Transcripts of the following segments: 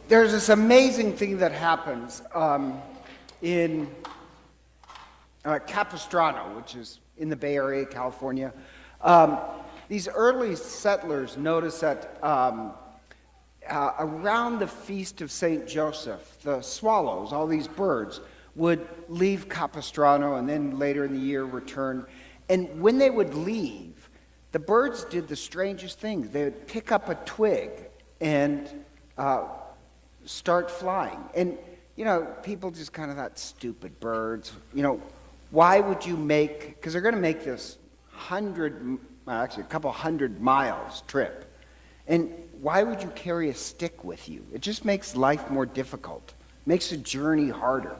There's this amazing thing that happens in Capistrano, which is in the Bay Area, California. These early settlers noticed that around the feast of St. Joseph, the swallows, all these birds, would leave Capistrano and then later in the year return. And when they would leave, the birds did the strangest things. They would pick up a twig and start flying. And, people just kind of thought, stupid birds. Why would you make, because they're going to make this a couple hundred miles trip. And why would you carry a stick with you? It just makes life more difficult, makes the journey harder.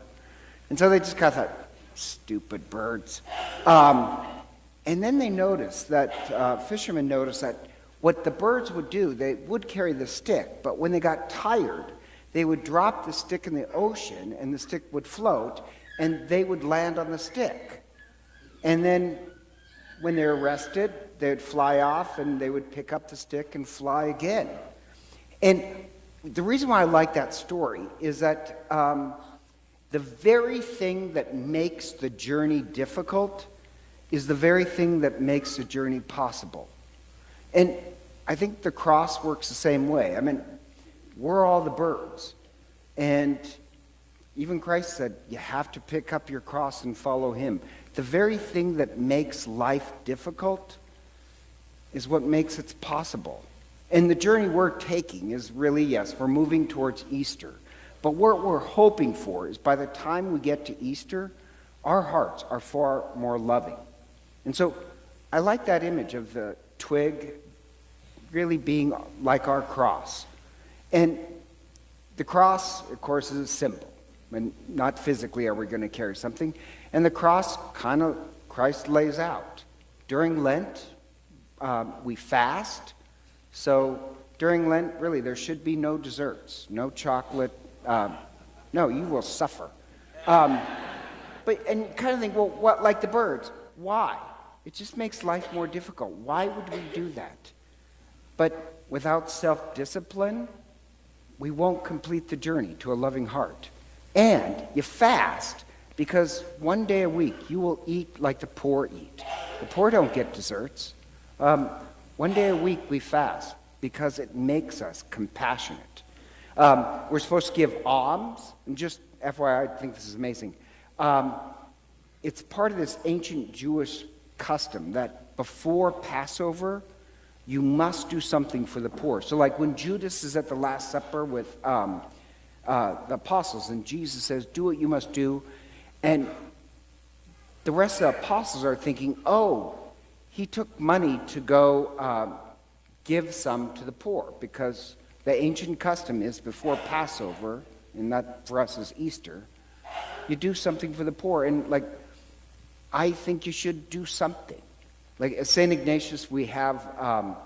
And so they just kind of thought, stupid birds. And then they noticed that, fishermen noticed that what the birds would do, they would carry the stick, but when they got tired, they would drop the stick in the ocean and the stick would float and they would land on the stick. And then when they're rested, they would fly off and they would pick up the stick and fly again. And the reason why I like that story is that the very thing that makes the journey difficult is the very thing that makes the journey possible. And I think the cross works the same way. I mean, we're all the birds. And even Christ said, you have to pick up your cross and follow him. The very thing that makes life difficult is what makes it possible. And the journey we're taking is really, yes, we're moving towards Easter. But what we're hoping for is by the time we get to Easter, our hearts are far more loving. And so I like that image of the twig really being like our cross. And the cross, of course, is a symbol. And not physically are we going to carry something. And the cross kind of Christ lays out. During Lent, we fast. So during Lent, really, there should be no desserts, no chocolate. No, you will suffer. And kind of think, well, what, like the birds? Why? It just makes life more difficult. Why would we do that? But without self-discipline, we won't complete the journey to a loving heart. And you fast because one day a week you will eat like the poor eat. The poor don't get desserts. One day a week we fast because it makes us compassionate. We're supposed to give alms. And just FYI, I think this is amazing. It's part of this ancient Jewish custom that before Passover, you must do something for the poor. So like when Judas is at the Last Supper with the apostles, and Jesus says, do what you must do. And the rest of the apostles are thinking, oh, he took money to go give some to the poor, because the ancient custom is before Passover, and that for us is Easter, you do something for the poor. And like, I think you should do something. Like at St. Ignatius, we have,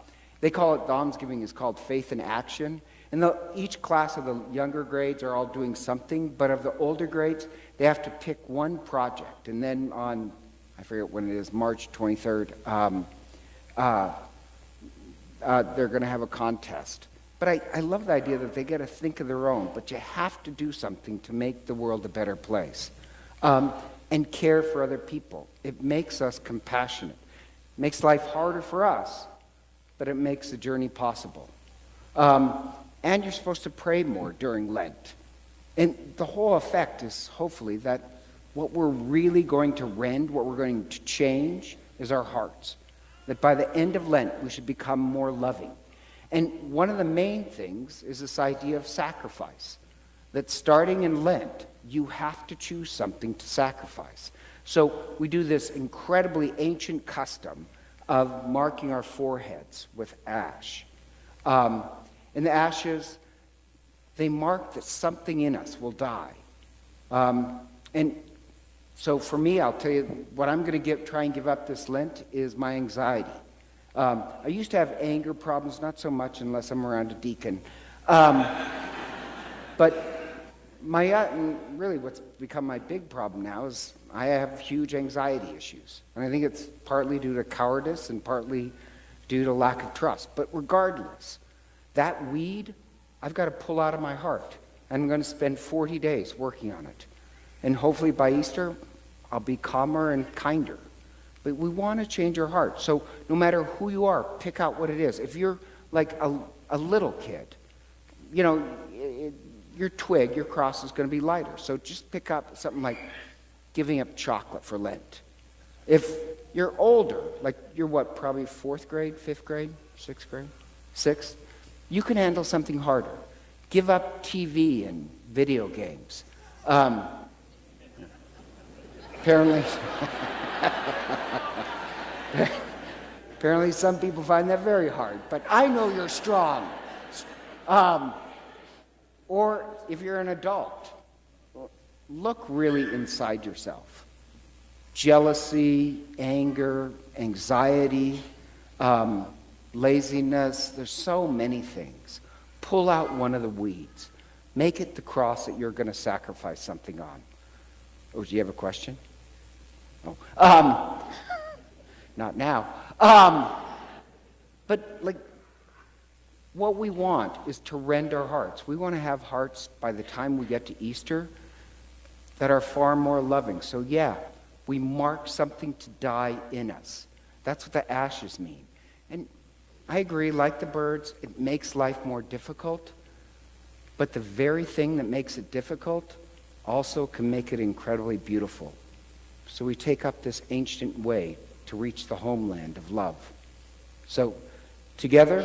they call it, the almsgiving is called faith in action. And each class of the younger grades are all doing something, but of the older grades, they have to pick one project. And then on, I forget when it is, March 23rd, they're going to have a contest. But I love the idea that they get to think of their own, but you have to do something to make the world a better place. And care for other people. It makes us compassionate. It makes life harder for us, but it makes the journey possible. And you're supposed to pray more during Lent. And the whole effect is hopefully that what we're really going to rend, what we're going to change, is our hearts. That by the end of Lent, we should become more loving. And one of the main things is this idea of sacrifice. That starting in Lent, you have to choose something to sacrifice. So we do this incredibly ancient custom of marking our foreheads with ash. And the ashes, they mark that something in us will die. And so for me, I'll tell you, what I'm going to try and give up this Lent is my anxiety. I used to have anger problems, not so much unless I'm around a deacon. But really what's become my big problem now is I have huge anxiety issues. And I think it's partly due to cowardice and partly due to lack of trust. But regardless, that weed I've got to pull out of my heart. I'm going to spend 40 days working on it. And hopefully by Easter, I'll be calmer and kinder. But we want to change our heart. So no matter who you are, pick out what it is. If you're like a little kid, you know, your twig, your cross is going to be lighter. So just pick up something like giving up chocolate for Lent. If you're older, like you're what, probably 4th grade, 5th grade, 6th grade, 6th, you can handle something harder. Give up TV and video games. Apparently, apparently some people find that very hard, but I know you're strong. Or if you're an adult, look really inside yourself. Jealousy, anger, anxiety, laziness, there's so many things. Pull out one of the weeds. Make it the cross that you're going to sacrifice something on. Oh, do you have a question? Oh, not now. But like, what we want is to rend our hearts. We want to have hearts by the time we get to Easter that are far more loving. So yeah, we mark something to die in us. That's what the ashes mean. And I agree, like the birds, it makes life more difficult. But the very thing that makes it difficult also can make it incredibly beautiful. So we take up this ancient way to reach the homeland of love. So together,